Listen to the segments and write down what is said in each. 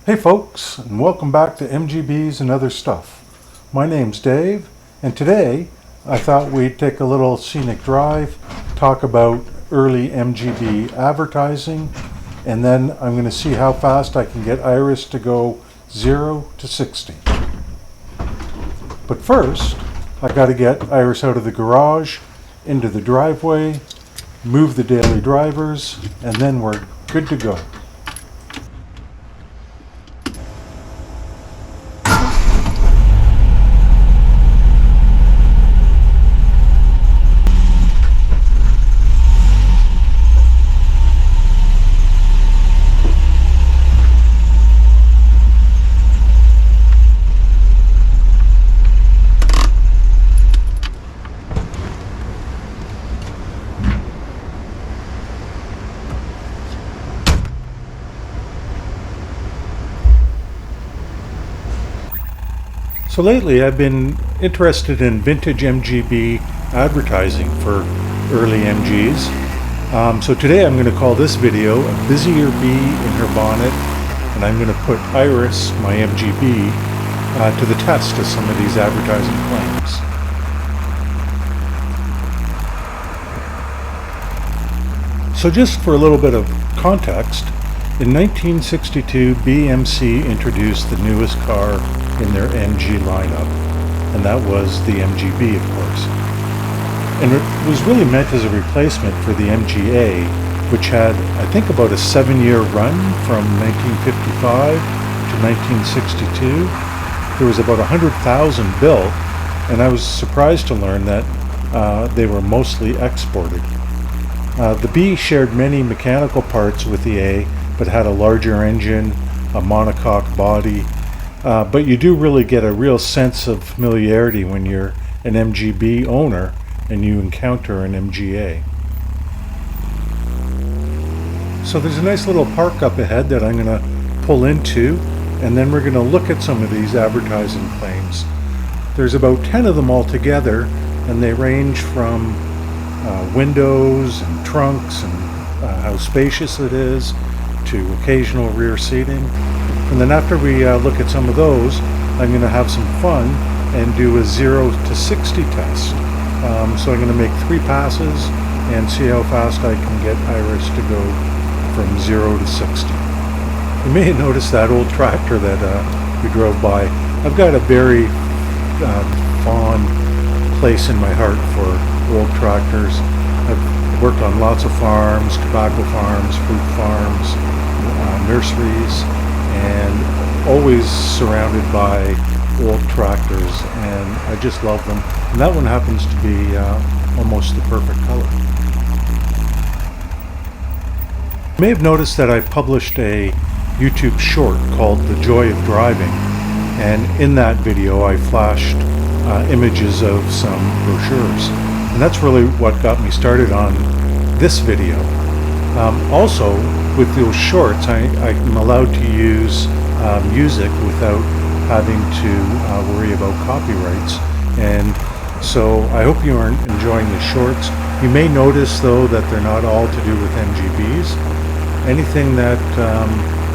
Hey folks, and welcome back to MGBs and Other Stuff. My name's Dave, and today I thought we'd take a little scenic drive, talk about early MGB advertising, and then I'm going to see how fast I can get Iris to go 0 to 60. But first, I got to get Iris out of the garage, into the driveway, move the daily drivers, and then we're good to go. So lately I've been interested in vintage MGB advertising for early MGs. So today I'm going to call this video A Busier Bee in Her Bonnet, and I'm going to put Iris, my MGB, to the test of some of these advertising claims. So just for a little bit of context, in 1962 BMC introduced the newest car in their MG lineup, and that was the MGB, of course. And it was really meant as a replacement for the MGA, which had, I think, about a 7-year run from 1955 to 1962. There was about 100,000 built, and I was surprised to learn that they were mostly exported. The B shared many mechanical parts with the A, but had a larger engine, a monocoque body. But you do really get a real sense of familiarity when you're an MGB owner and you encounter an MGA. So there's a nice little park up ahead that I'm going to pull into, and then we're going to look at some of these advertising claims. There's about 10 of them altogether, and they range from windows and trunks and how spacious it is to occasional rear seating. And then after we look at some of those, I'm going to have some fun and do a 0 to 60 test. So I'm going to make 3 passes and see how fast I can get Iris to go from 0 to 60. You may have noticed that old tractor that we drove by. I've got a very fond place in my heart for old tractors. I've worked on lots of farms, tobacco farms, fruit farms, nurseries, and always surrounded by old tractors, and I just love them. And that one happens to be almost the perfect color. You may have noticed that I've published a YouTube short called The Joy of Driving, and in that video I flashed images of some brochures, and that's really what got me started on this video. Also, with those shorts, I'm allowed to use music without having to worry about copyrights, and so I hope you are enjoying the shorts. You may notice, though, that they're not all to do with MGBs. Anything that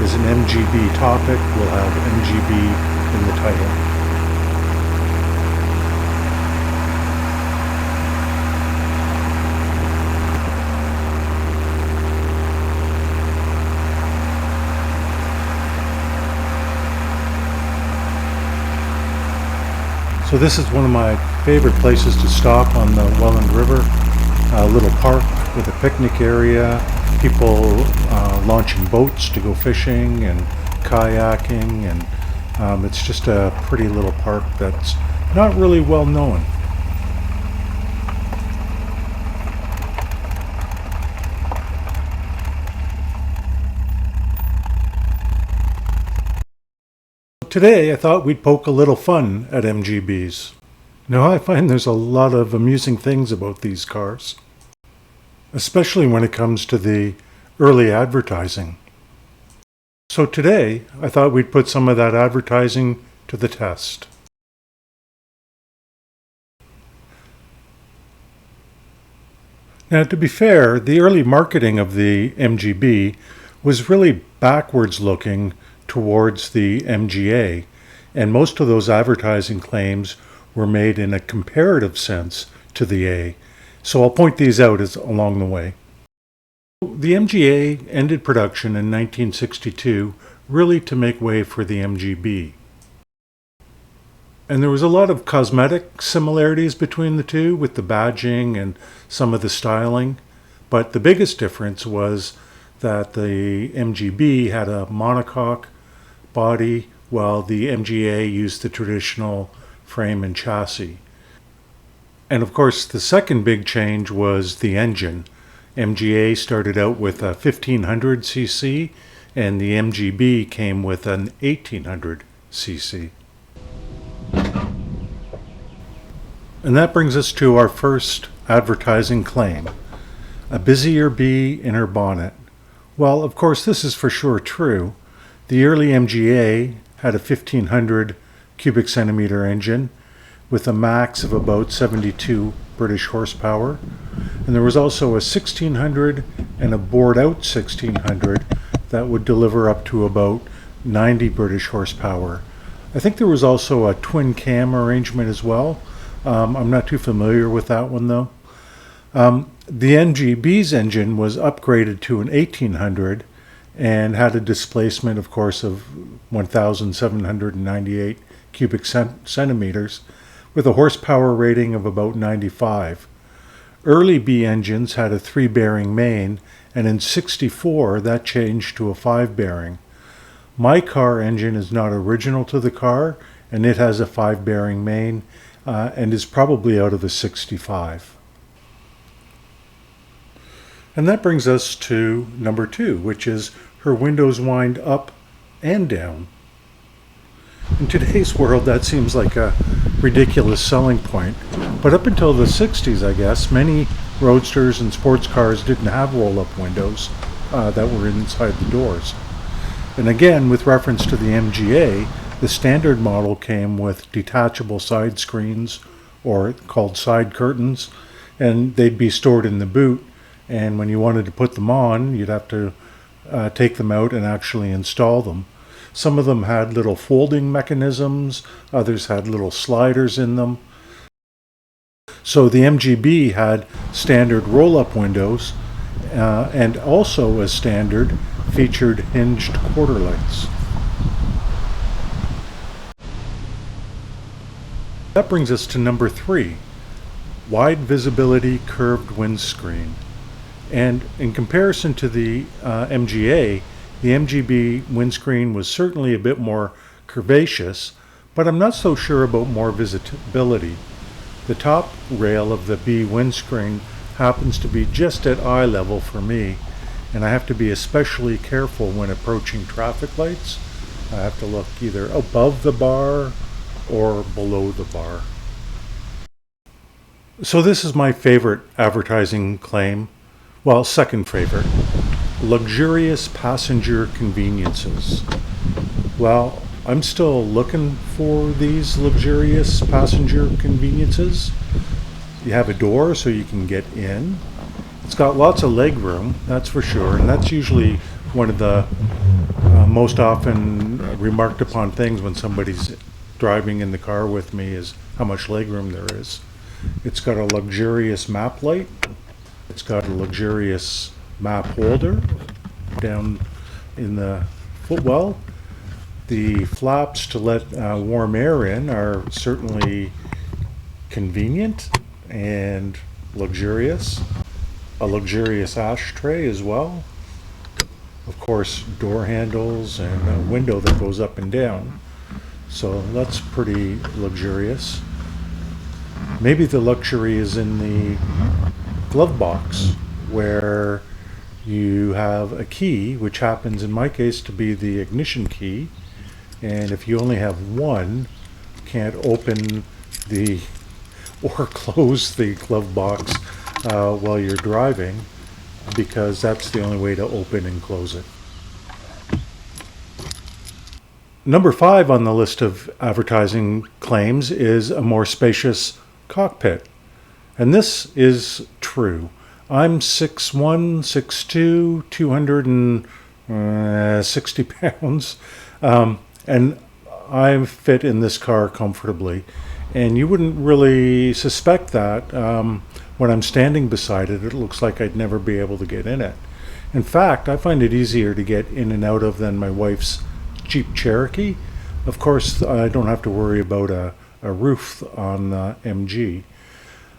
is an MGB topic will have MGB in the title. So this is one of my favorite places to stop on the Welland River, a little park with a picnic area, people launching boats to go fishing and kayaking, and it's just a pretty little park that's not really well known. Today I thought we'd poke a little fun at MGBs. Now I find there's a lot of amusing things about these cars, especially when it comes to the early advertising. So today I thought we'd put some of that advertising to the test. Now, to be fair, the early marketing of the MGB was really backwards looking towards the MGA, and most of those advertising claims were made in a comparative sense to the A. So I'll point these out as along the way. The MGA ended production in 1962, really to make way for the MGB. And there was a lot of cosmetic similarities between the two, with the badging and some of the styling. But the biggest difference was that the MGB had a monocoque body, while the MGA used the traditional frame and chassis. And of course, the second big change was the engine. MGA started out with a 1500cc, and the MGB came with an 1800cc. And that brings us to our first advertising claim: a busier bee in her bonnet. Well, of course, this is for sure true. The early MGA had a 1500 cubic centimeter engine with a max of about 72 British horsepower. And there was also a 1600 and a bored out 1600 that would deliver up to about 90 British horsepower. I think there was also a twin cam arrangement as well. I'm not too familiar with that one though. The MGB's engine was upgraded to an 1800 and had a displacement, of course, of 1,798 cubic centimeters with a horsepower rating of about 95. Early B engines had a 3-bearing main, and in 64 that changed to a 5-bearing. My car engine is not original to the car, and it has a 5-bearing main and is probably out of a 65. And that brings us to number 2, which is her windows wind up and down. In today's world, that seems like a ridiculous selling point, but up until the 60s, I guess, many roadsters and sports cars didn't have roll-up windows that were inside the doors. And again, with reference to the MGA, the standard model came with detachable side screens, or called side curtains, and they'd be stored in the boot. And when you wanted to put them on, you'd have to take them out and actually install them. Some of them had little folding mechanisms, others had little sliders in them. So the MGB had standard roll-up windows and also, as standard, featured hinged quarter lights. That brings us to number 3, wide visibility curved windscreen. And in comparison to the MGA, the MGB windscreen was certainly a bit more curvaceous, but I'm not so sure about more visibility. The top rail of the B windscreen happens to be just at eye level for me, and I have to be especially careful when approaching traffic lights. I have to look either above the bar or below the bar. So this is my favorite advertising claim. Well, second favorite: luxurious passenger conveniences. Well, I'm still looking for these luxurious passenger conveniences. You have a door so you can get in. It's got lots of leg room, that's for sure, and that's usually one of the most often remarked upon things when somebody's driving in the car with me, is how much leg room there is. It's got a luxurious map light. It's got a luxurious map holder down in the footwell. The flaps to let warm air in are certainly convenient and luxurious. A luxurious ashtray as well. Of course, door handles and a window that goes up and down. So that's pretty luxurious. Maybe the luxury is in the glove box, where you have a key, which happens in my case to be the ignition key, and if you only have one, you can't open the or close the glove box while you're driving, because that's the only way to open and close it. Number 5 on the list of advertising claims is a more spacious cockpit. And this is true. I'm 6'1", 6'2", 260 pounds. And I fit in this car comfortably. And you wouldn't really suspect that when I'm standing beside it. It looks like I'd never be able to get in it. In fact, I find it easier to get in and out of than my wife's Jeep Cherokee. Of course, I don't have to worry about a roof on the MG.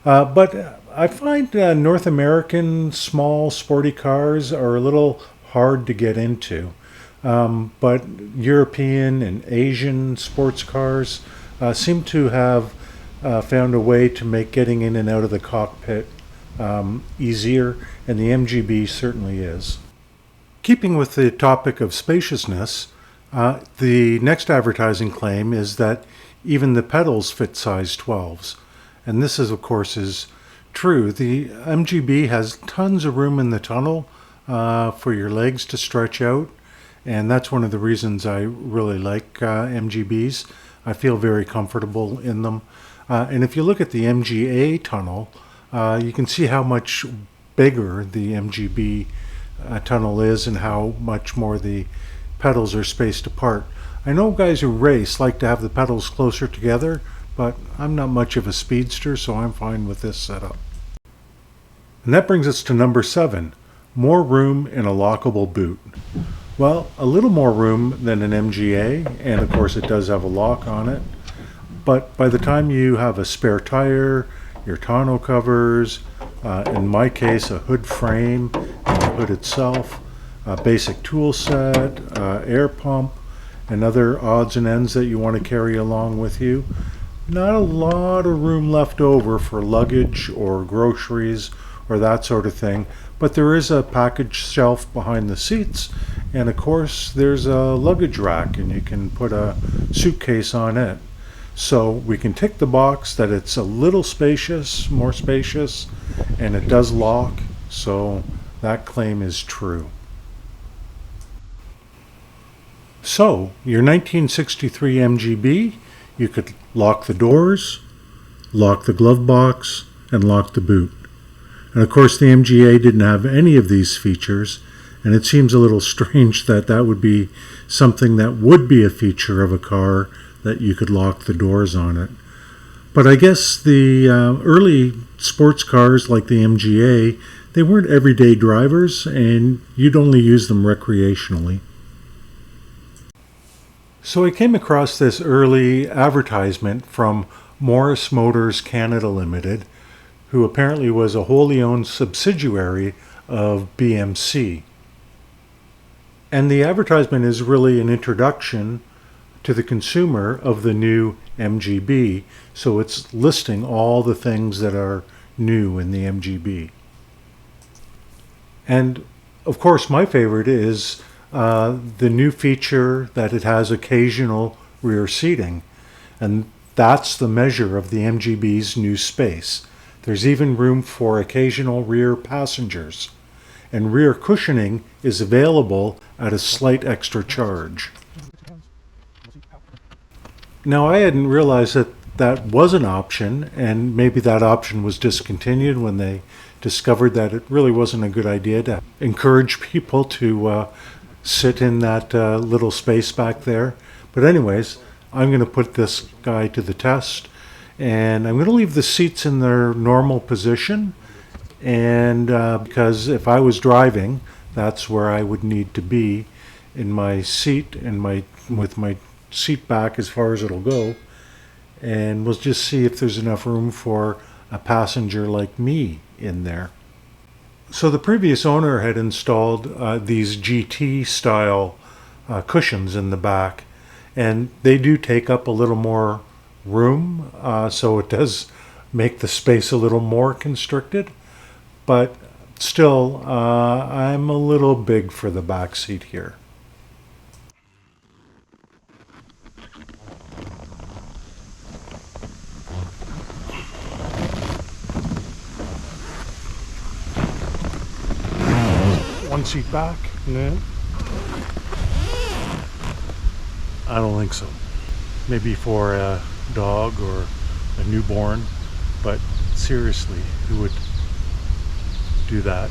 But I find North American small sporty cars are a little hard to get into. But European and Asian sports cars seem to have found a way to make getting in and out of the cockpit easier, and the MGB certainly is. Keeping with the topic of spaciousness, the next advertising claim is that even the pedals fit size 12s. And this is, of course, is true. The MGB has tons of room in the tunnel for your legs to stretch out. And that's one of the reasons I really like MGBs. I feel very comfortable in them. And if you look at the MGA tunnel, you can see how much bigger the MGB tunnel is and how much more the pedals are spaced apart. I know guys who race like to have the pedals closer together, but I'm not much of a speedster, so I'm fine with this setup. And that brings us to number 7, more room in a lockable boot. Well, a little more room than an MGA, and of course it does have a lock on it. But by the time you have a spare tire, your tonneau covers, in my case a hood frame and the hood itself, a basic tool set, air pump, and other odds and ends that you want to carry along with you, not a lot of room left over for luggage or groceries or that sort of thing. But there is a package shelf behind the seats, and of course there's a luggage rack, and you can put a suitcase on it. So we can tick the box that it's a little spacious, more spacious, and it does lock, so that claim is true. So, your 1963 MGB, you could lock the doors, lock the glove box, and lock the boot. And of course the MGA didn't have any of these features, and it seems a little strange that that would be something that would be a feature of a car, that you could lock the doors on it. But I guess the early sports cars like the MGA, they weren't everyday drivers, and you'd only use them recreationally. So I came across this early advertisement from Morris Motors Canada Limited, who apparently was a wholly owned subsidiary of BMC. And the advertisement is really an introduction to the consumer of the new MGB, so it's listing all the things that are new in the MGB. And of course my favorite is the new feature that it has occasional rear seating, and that's the measure of the MGB's new space. There's even room for occasional rear passengers, and rear cushioning is available at a slight extra charge. Now, I hadn't realized that that was an option, and maybe that option was discontinued when they discovered that it really wasn't a good idea to encourage people to sit in that little space back there. But anyways, I'm going to put this guy to the test, and I'm going to leave the seats in their normal position, and because if I was driving, that's where I would need to be in my seat and with my seat back as far as it'll go, and we'll just see if there's enough room for a passenger like me in there. So the previous owner had installed these GT style cushions in the back, and they do take up a little more room, so it does make the space a little more constricted, but still I'm a little big for the back seat here. One seat back? No. I don't think so. Maybe for a dog or a newborn, but seriously, who would do that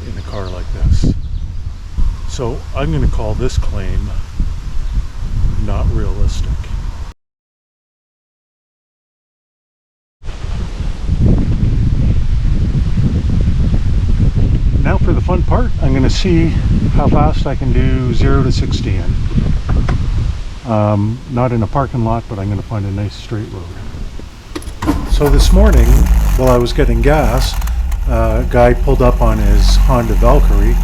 in a car like this? So I'm going to call this claim not realistic. Now for the fun part, I'm going to see how fast I can do 0 to 60 in. Not in a parking lot, but I'm going to find a nice straight road. So this morning, while I was getting gas, a guy pulled up on his Honda Valkyrie,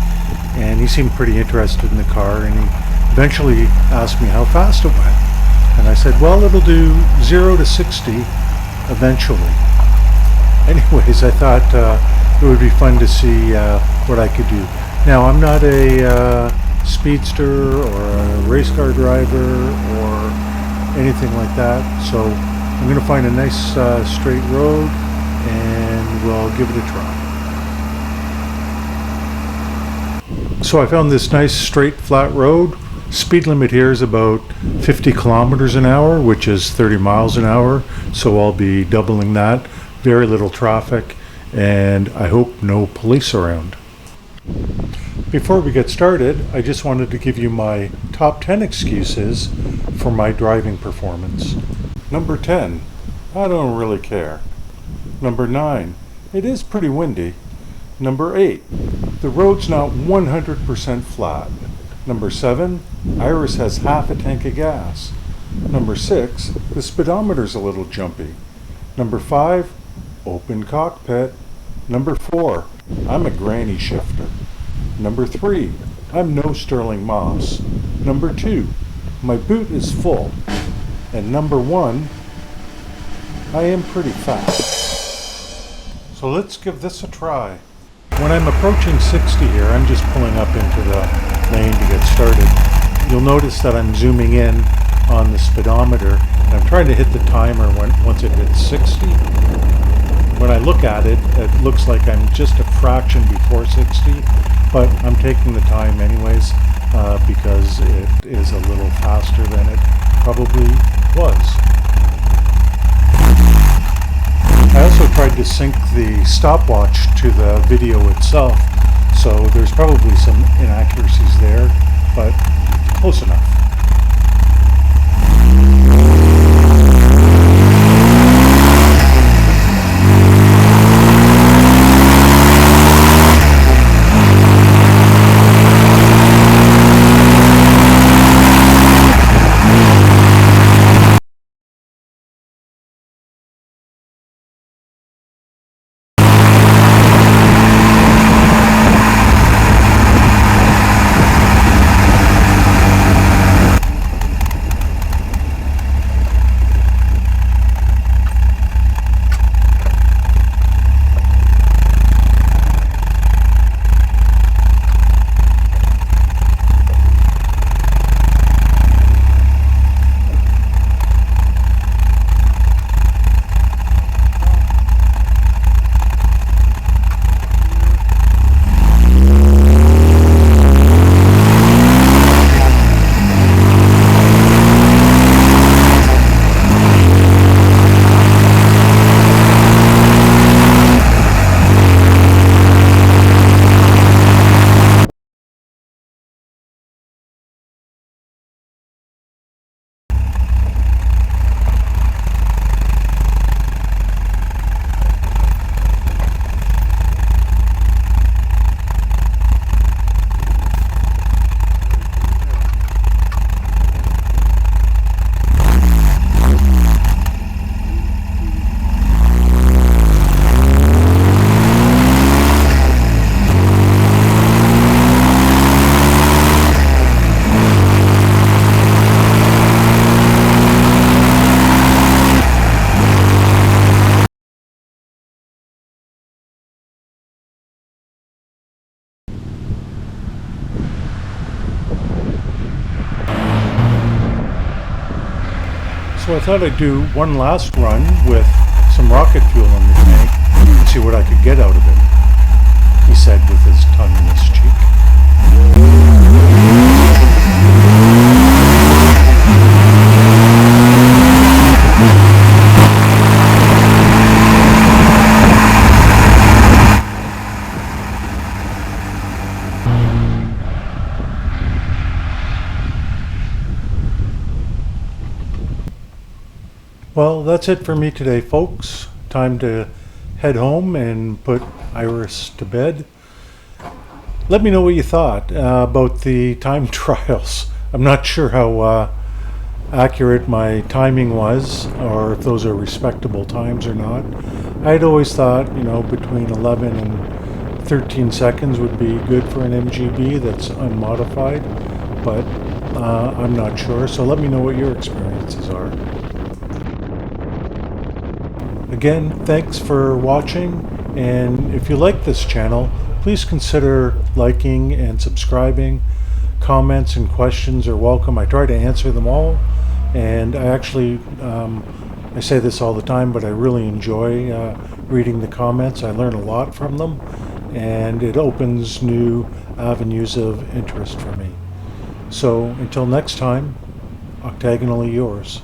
and he seemed pretty interested in the car, and he eventually asked me how fast it went. And I said, well, it'll do 0 to 60 eventually. Anyways, I thought it would be fun to see what I could do. Now, I'm not a speedster or a race car driver or anything like that, so I'm going to find a nice straight road and we'll give it a try. So I found this nice straight flat road. Speed limit here is about 50 kilometers an hour, which is 30 miles an hour, so I'll be doubling that. Very little traffic, and I hope no police around. Before we get started, I just wanted to give you my top 10 excuses for my driving performance. Number 10, I don't really care. Number 9, it is pretty windy. Number 8, the road's not 100% flat. Number 7, Iris has half a tank of gas. Number 6, the speedometer's a little jumpy. Number 5, open cockpit. Number 4, I'm a granny shifter. Number 3, I'm no Sterling Moss. Number 2, my boot is full. And number 1, I am pretty fast. So let's give this a try. When I'm approaching 60 here, I'm just pulling up into the lane to get started. You'll notice that I'm zooming in on the speedometer, and I'm trying to hit the timer once it hits 60. When I look at it, it looks like I'm just a fraction before 60, but I'm taking the time anyways because it is a little faster than it probably was. I also tried to sync the stopwatch to the video itself, so there's probably some inaccuracies there, but close enough. So I thought I'd do one last run with some rocket fuel in the tank and see what I could get out of it, he said with his tongue in his cheek. Well, that's it for me today, folks. Time to head home and put Iris to bed. Let me know what you thought about the time trials. I'm not sure how accurate my timing was, or if those are respectable times or not. I'd always thought, between 11 and 13 seconds would be good for an MGB that's unmodified, but I'm not sure. So let me know what your experiences are. Again, thanks for watching, and if you like this channel, please consider liking and subscribing. Comments and questions are welcome. I try to answer them all, and I actually, I say this all the time, but I really enjoy reading the comments. I learn a lot from them, and it opens new avenues of interest for me. So until next time, octagonally yours.